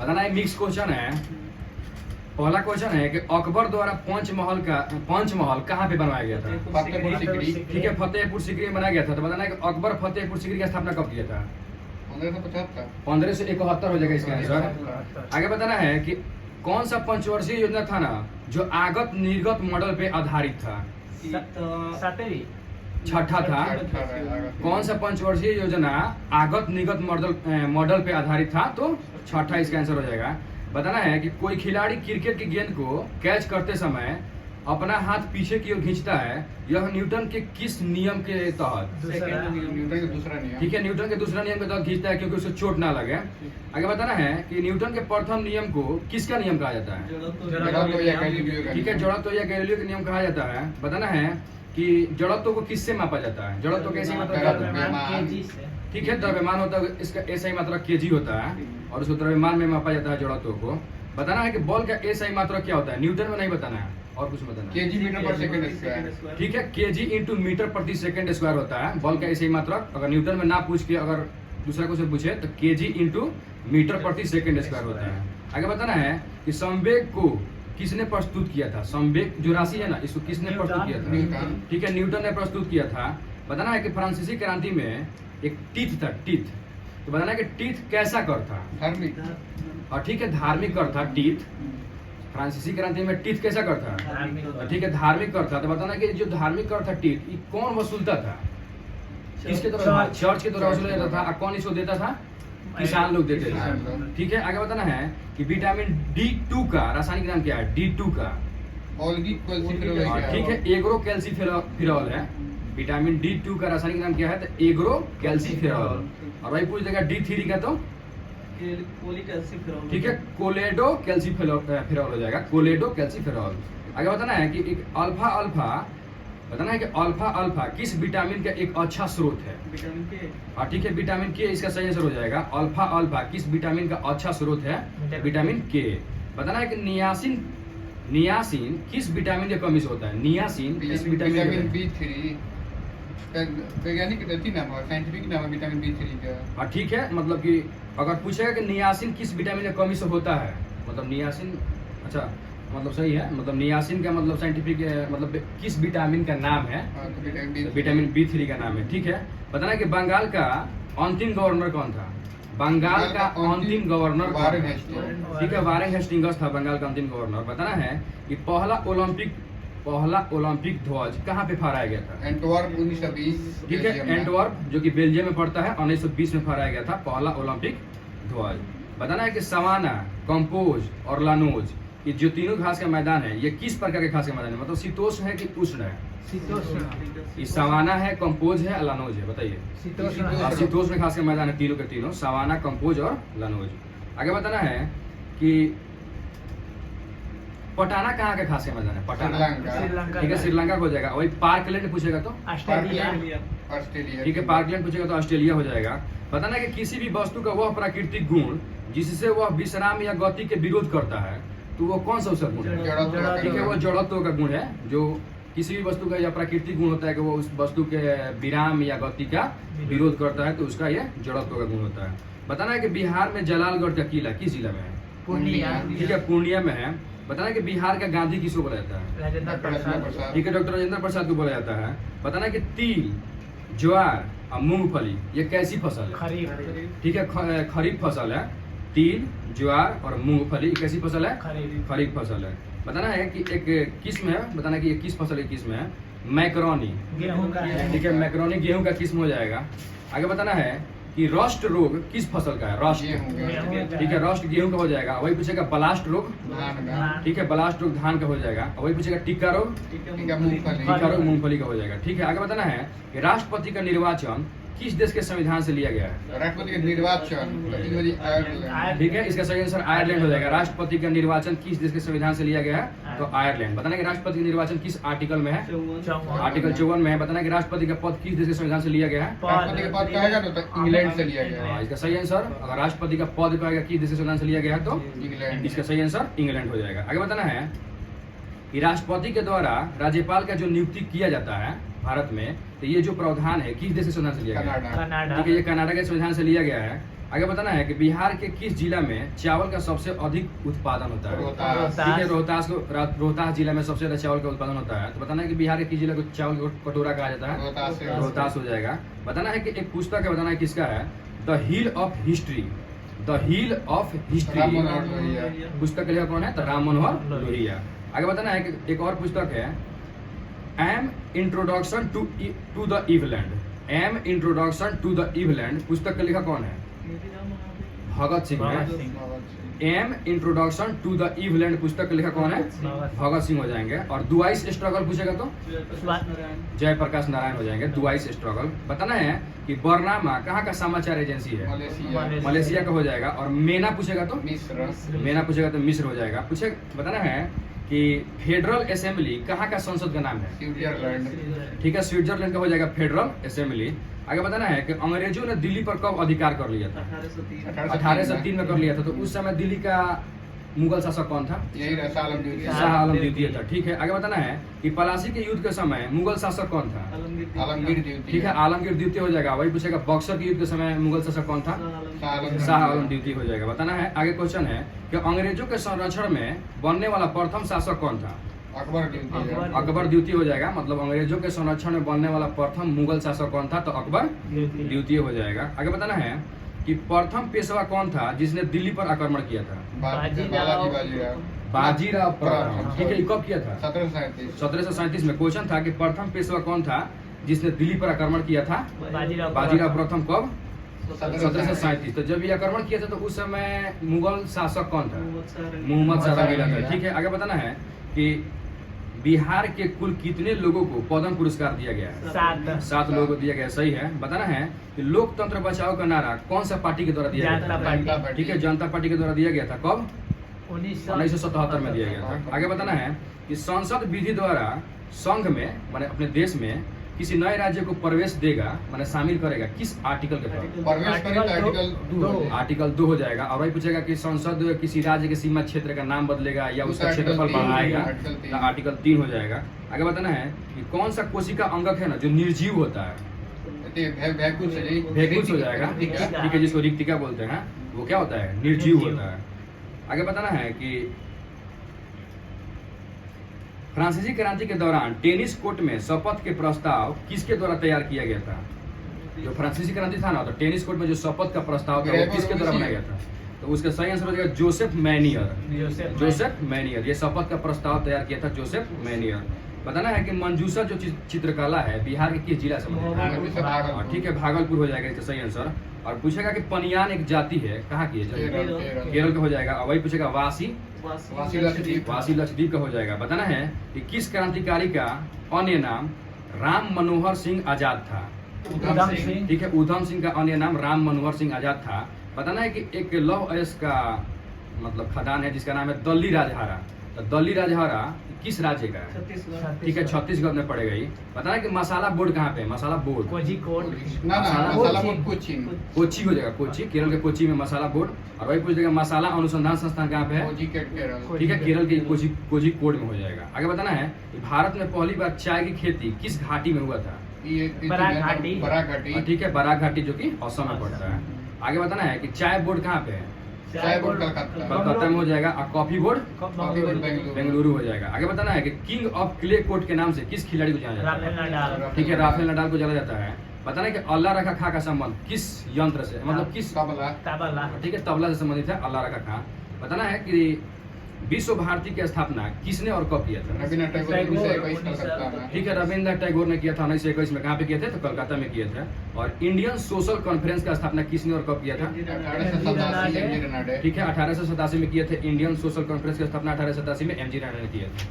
बताना है mix question है। पहला क्वेश्चन है कि अकबर द्वारा पंचमहल कहाँ पे बनवाया गया था? फतेहपुर सीकरी। ठीक है, फतेहपुर सीकरी में बनाया गया था। तो बताना है कि अकबर फतेहपुर सीकरी की स्थापना कब किया था? 1575। 1571 हो जाएगा इसका आंसर। आगे बताना है कि कौन सा पंचवर्षीय योजना था ना जो आगत निर्गत मॉडल पे आधारित था? सातवीं छठा था। कौन सा पंचवर्षीय योजना आगत निर्गत मॉडल पे आधारित था? तो छठा इसका आंसर हो जाएगा। बताना है कि कोई खिलाड़ी क्रिकेट की गेंद को कैच करते समय अपना हाथ पीछे की ओर खींचता है, यह न्यूटन के किस नियम के तहत? न्यूटन का दूसरा नियम। ठीक है, न्यूटन के दूसरा नियम के तहत खींचता है क्योंकि उसे चोट ना लगे। आगे बताना है कि न्यूटन के प्रथम नियम को किसका नियम कहा जाता है? ठीक है, जड़त्व या गैलीलियो का नियम कहा जाता है। बताना है कि जड़त्व को किससे मापा जाता है? जड़त्व कैसे मापा जाता है? ठीक है, द्रव्यमान होता है, इसका ऐसा ही मात्रा केजी होता है और उसको द्रव्यमान में मापा जाता है जड़त्व को। बताना है कि बॉल का ऐसा ही मात्रा क्या होता है? न्यूटन में नहीं बताना है और कुछ बताना है। केजी मीटर पर सेकंड स्क्वायर। ठीक है, केजी इंटू मीटर प्रति सेकंड स्क्वायर होता है बॉल का ऐसे ही मात्रा। अगर न्यूटन में ना पूछ के अगर दूसरा क्वेश्चन पूछे तो केजी इंटू मीटर प्रति सेकंड स्क्वायर होता है। आगे बताना है कि संवेग को किसने प्रस्तुत किया था? संवेग जो राशि है ना, इसको किसने प्रस्तुत किया था? ठीक है, न्यूटन ने प्रस्तुत किया था। बताना है कि फ्रांसीसी क्रांति में एक टीथ था, टीथ। तो बताना है कि टीथ कैसा कर था? धार्मिक। और ठीक है, धार्मिक कर था टीथ। फ्रांसीसी क्रांति में टीथ कैसा कर था? ठीक है, धार्मिक कर था। तो बताना कि जो धार्मिक कर था टीथ, ये कौन वसूलता था? किसके द्वारा? चर्च के द्वारा वसूला जाता था। और कौन इसको देता था? किसान लोग देते थे। ठीक है, आगे बताना है कि विटामिन D2 का रासायनिक नाम क्या है? D2 का ठीक है, एग्रो कैल्सीफेरॉल है। विटामिन D2 का रासायनिक नाम क्या है? तो एग्रो कैल्सीफेरॉल। और वही पूछ देगा D3 का तो ठीक है, कोलेडो कैल्सीफेरॉल हो जाएगा, कोलेडो कैल्सीफेरॉल। आगे बताना है कि एक अल्फा अल्फा, बताना है कि अल्फा अल्फा किस विटामिन का एक अच्छा स्रोत है? और ठीक है, विटामिन के इसका सही आंसर हो जाएगा। अल्फा अल्फा किस विटामिन का अच्छा स्रोत है? विटामिन के। बताना है कि नियासिन किस विटामिन की कमी से होता है? नियासिन किस विटामिन? B3 वैज्ञानिक नाम है, साइंटिफिक नाम है विटामिन B3 का। और ठीक है, मतलब कि अगर पूछेगा कि नियासिन किस विटामिन की कमी से होता है, मतलब नियासिन, अच्छा मतलब सही है, मतलब नियासिन का मतलब साइंटिफिक मतलब किस विटामिन का नाम है? तो विटामिन B3 का नाम है। ठीक है, बताना कि बंगाल का अंतिम गवर्नर कौन था? बंगाल का अंतिम गवर्नर वारेन हेस्टिंग्स। ठीक है, वारेन हेस्टिंग्स था बंगाल का अंतिम गवर्नर। बताना है कि पहला ओलंपिक ध्वज कहाँ पे फहराया गया था? एंटवर्प 1920। ठीक है, एंटवर्प जो कि बेल्जियम में पड़ता है, 1920 में फहराया गया था पहला ओलंपिक ध्वज। बताना है कि सवाना, कंपोज और लानोज, ये जो तीनों घास का मैदान है, ये किस प्रकार के घास का मैदान है? मतलब शीतोष्ण है कि उष्ण है? ये सवाना है, कंपोज है, लानोज है, बताइए। शीतोष्ण घास का मैदान है तीनों के तीनों, सवाना, कंपोज और लानोज। आगे बताना है कि पटाना कहाँ का घास का मैदान है? पटाना ठीक है, श्रीलंका हो जाएगा। वही पार्कलैंड पूछेगा तो ऑस्ट्रेलिया। ठीक है, पार्कलैंड पूछेगा तो ऑस्ट्रेलिया हो जाएगा। बताना कि किसी भी वस्तु का वह प्राकृतिक गुण जिससे वह विश्राम या गति के विरोध करता है, तो वो कौन सा उसका गुण है? ठीक है, वो जड़त्व का गुण है। जो किसी भी वस्तु का यह प्राकृतिक गुण होता है कि वो उस वस्तु के विराम या गति का विरोध करता है, तो उसका यह जड़त्व का गुण होता है। बताना है कि बिहार में जलालगढ़ का किला किस जिला में है? पूर्णिया। ठीक है, पूर्णिया में है। बताना कि बिहार का गांधी किसको बोला जाता है? राजेंद्र प्रसाद। ठीक है, डॉक्टर राजेंद्र प्रसाद को बोला जाता है। बताना कि तिल, ज्वार और मूंगफली ये कैसी फसल है? खरीफ। ठीक है, खरीफ फसल है। तिल, ज्वार और मूंगफली कैसी फसल है? खरीफ फसल है। बताना है कि एक किस्म है, बताना कि ये किस फसल की किस्म है? मैक्रोनी। गेहूं का है। ठीक है, मैक्रोनी गेहूं का किस्म हो जाएगा। आगे बताना है कि रस्ट रोग किस फसल का है? रस्ट। ठीक है, रस्ट गेहूं का हो जाएगा। वही पूछेगा ब्लास्ट रोग। ठीक है, ब्लास्ट रोग धान का हो जाएगा। वही पूछेगा टिक्का रोग। टिक्का रोग मूंगफली का हो जाएगा। ठीक है, आगे बताना है कि राष्ट्रपति का निर्वाचन किस देश के संविधान से लिया गया है? राष्ट्रपति का निर्वाचन ठीक है, इसका सही आंसर आयरलैंड हो जाएगा। राष्ट्रपति का निर्वाचन किस देश के संविधान से लिया गया है? तो आयरलैंड। बताना कि राष्ट्रपति का निर्वाचन किस आर्टिकल में है? आर्टिकल 54 में है। बताना कि राष्ट्रपति का पद किस देश के संविधान से लिया गया है? राष्ट्रपति का पद कहेगा तो इंग्लैंड से लिया गया है। इसका सही आंसर, अगर राष्ट्रपति का पद कहेगा किस देश के संविधान से लिया गया है तो इंग्लैंड। इसका सही आंसर इंग्लैंड हो जाएगा। आगे बताना है कि राष्ट्रपति के द्वारा राज्यपाल का जो नियुक्ति किया जाता है भारत में, तो ये जो प्रावधान है किस देश के संविधान से लिया गया है? कनाडा। ठीक है, ये कनाडा के संविधान से लिया गया है। आगे बताना है कि बिहार के किस जिला में चावल का सबसे अधिक उत्पादन होता है? रोहतास। ठीक है, रोहतास जिला में सबसे ज्यादा चावल का उत्पादन होता है। तो बताना है कि बिहार के किस जिला को चावल का कटोरा कहा जाता है? रोहतास से। रोहतास हो जाएगा। बताना है कि एक पुस्तक है, बताना है किसका है? The hill of history. The hill of history Ram Manohar Lohia. पुस्तक का लेखक कौन है? तो राम मनोहर लोहिया। आगे बताना है कि एक और पुस्तक है an introduction to the Eveland. An introduction to the Eveland पुस्तक का लेखक कौन है? भगत सिंह है। Bhagat Singh. An introduction to the Eveland पुस्तक का लेखक कौन है? भगत सिंह हो जाएंगे। और दुआइस स्ट्रगल पूछेगा तो जयप्रकाश नारायण हो जाएंगे। दुआइस स्ट्रगल। बताना है कि बरनामा कहाँ का समाचार एजेंसी है? मलेशिया। मलेशिया का हो जाएगा। और मेना पूछेगा तो मिस्र। मेना पूछेगा तो मिस्र हो जाएगा। पूछे बताना है कि फेडरल असेंबली कहाँ का संसद का नाम है? स्विट्जरलैंड। ठीक है, स्विट्जरलैंड का हो जाएगा फेडरल असेंबली। आगे बताना है कि अंग्रेजों ने दिल्ली पर कब अधिकार कर लिया था? 1803 में कर लिया था। तो उस समय दिल्ली का मुगल शासक कौन था? यही रहा शाह आलम द्वितीय। शाह आलम द्वितीय था। ठीक है, आगे बताना है कि पलासी के युद्ध के समय मुगल शासक कौन था? आलमगीर द्वितीय। ठीक है, आलमगीर द्वितीय हो जाएगा। वही पूछेगा बक्सर के युद्ध के समय मुगल शासक कौन था? शाह आलम द्वितीय हो जाएगा। बताना है आगे क्वेश्चन है कि अंग्रेजों के संरक्षण में बनने वाला प्रथम शासक कौन था? अकबर द्वितीय। अकबर द्वितीय हो जाएगा। मतलब अंग्रेजों के संरक्षण में बनने वाला प्रथम मुगल शासक कौन था? तो अकबर द्वितीय हो जाएगा। आगे बताना है कि प्रथम पेशवा कौन था जिसने दिल्ली पर आक्रमण किया था? बालाजी बाजीराव। बाजीराव प्रथम। ठीक है, ये कब किया था? 1737। 1737 में। क्वेश्चन था कि प्रथम पेशवा कौन था जिसने दिल्ली पर आक्रमण किया था? बाजीराव प्रथम। कब? 1737। तो जब ये आक्रमण किया था तो उस समय मुगल शासक कौन था? मोहम्मद शाह रंगीला था। ठीक है, आगे बताना है कि बिहार के कुल कितने लोगों को पद्म पुरस्कार दिया गया है? 7 लोगों को दिया गया। सही है। बताना है कि लोकतंत्र बचाओ का नारा कौन सा पार्टी के द्वारा दिया गया जनता था? पार्टी। ठीक है, जनता पार्टी के द्वारा दिया गया था। कब? 1977 में दिया गया था। आगे बताना है कि संसद विधि द्वारा संघ में माने अपने देश में किसी नए राज्य को प्रवेश देगा माने शामिल करेगा किस आर्टिकल के तहत? प्रवेश करें तो आर्टिकल 2। आर्टिकल 2 हो जाएगा। और वही पूछेगा कि संसद किसी राज्य के सीमा क्षेत्र का नाम बदलेगा या उसका क्षेत्रफल बढ़ाएगा? तो आर्टिकल 3 हो जाएगा। आगे बताना है कि कौन सा कोशिका अंगक है ना जो निर्जीव होता है? वैकुल्स हो जाएगा। ठीक है, जिसको रिक्तिका बोलते हैं वो क्या होता है? निर्जीव होता है। आगे बताना है कि फ्रांसीसी क्रांति के दौरान टेनिस कोर्ट में शपथ के प्रस्ताव किसके द्वारा तैयार किया गया था? जो फ्रांसीसी क्रांति था ना, तो टेनिस कोर्ट में जो शपथ का प्रस्ताव था वो किसके द्वारा बनाया गया था? तो उसका सही आंसर हो जाएगा जोसेफ मैनियर। जोसेफ मैनियर ये शपथ का प्रस्ताव तैयार किया था जोसेफ मैनियर। बताना है कि मंजूषा जो चित्रकला है बिहार के किस जिला से बनी है? ठीक है, भागलपुर हो जाएगा इसका सही आंसर। और पूछेगा कि पनियान एक जाति है कहाँ की है? केरल का हो जाएगा। और वही पूछेगा वासी लक्षद्वीप का हो जाएगा। बताना है कि किस क्रांतिकारी का अन्य नाम राम मनोहर सिंह आजाद था? ठीक है, उधम सिंह का अन्य नाम राम मनोहर सिंह आजाद था। बताना है कि एक लौह अयस्क का मतलब खदान है जिसका नाम है दल्ली राजहारा। तो दल्ली राजहारा किस राज्य का है? ठीक है, छत्तीसगढ़ में पड़ेगा ही। बताना है कि मसाला बोर्ड कहाँ पे? मसाला बोर्ड कोची हो जाएगा। कोची, केरल के कोची में मसाला बोर्ड। और वही पूछ देगा मसाला अनुसंधान संस्थान कहाँ पे है? ठीक है, केरल के कोझिकोड में हो जाएगा। आगे बताना है कि भारत में पहली बार चाय की खेती किस घाटी में हुआ था? बराक ठीक है, बराक घाटी जो कि असम में पड़ता है। आगे बताना है कि चाय बोर्ड कहाँ पे है? चाय बोर्ड कलकत्ता में हो जाएगा। और कॉफी बोर्ड बेंगलुरु हो जाएगा। आगे बताना है कि किंग ऑफ क्ले कोर्ट के नाम से किस खिलाड़ी को जाना जाता है? ठीक है, राफेल नडाल को जाना जाता है। बताना है कि अल्लाह रखा खा का संबंध किस यंत्र से मतलब किस? तबला। ठीक है, तबला से संबंधित है अल्लाह रखा खा। बताना है कि विश्व भारती की स्थापना किसने और कब किया था? रविन्द्रनाथ टैगोर 1921 कलकत्ता में। ठीक है, रविन्द्रनाथ टैगोर ने किया था 1921 में। कहाँ पे किए थे? तो कलकत्ता में किए थे। और इंडियन सोशल कॉन्फ्रेंस का स्थापना किसने और कब किया था? 1887 में। ठीक है, 1887 में किए थे। इंडियन सोशल कॉन्फ्रेंस की स्थापना 1887 में एमजी राणा ने किया था।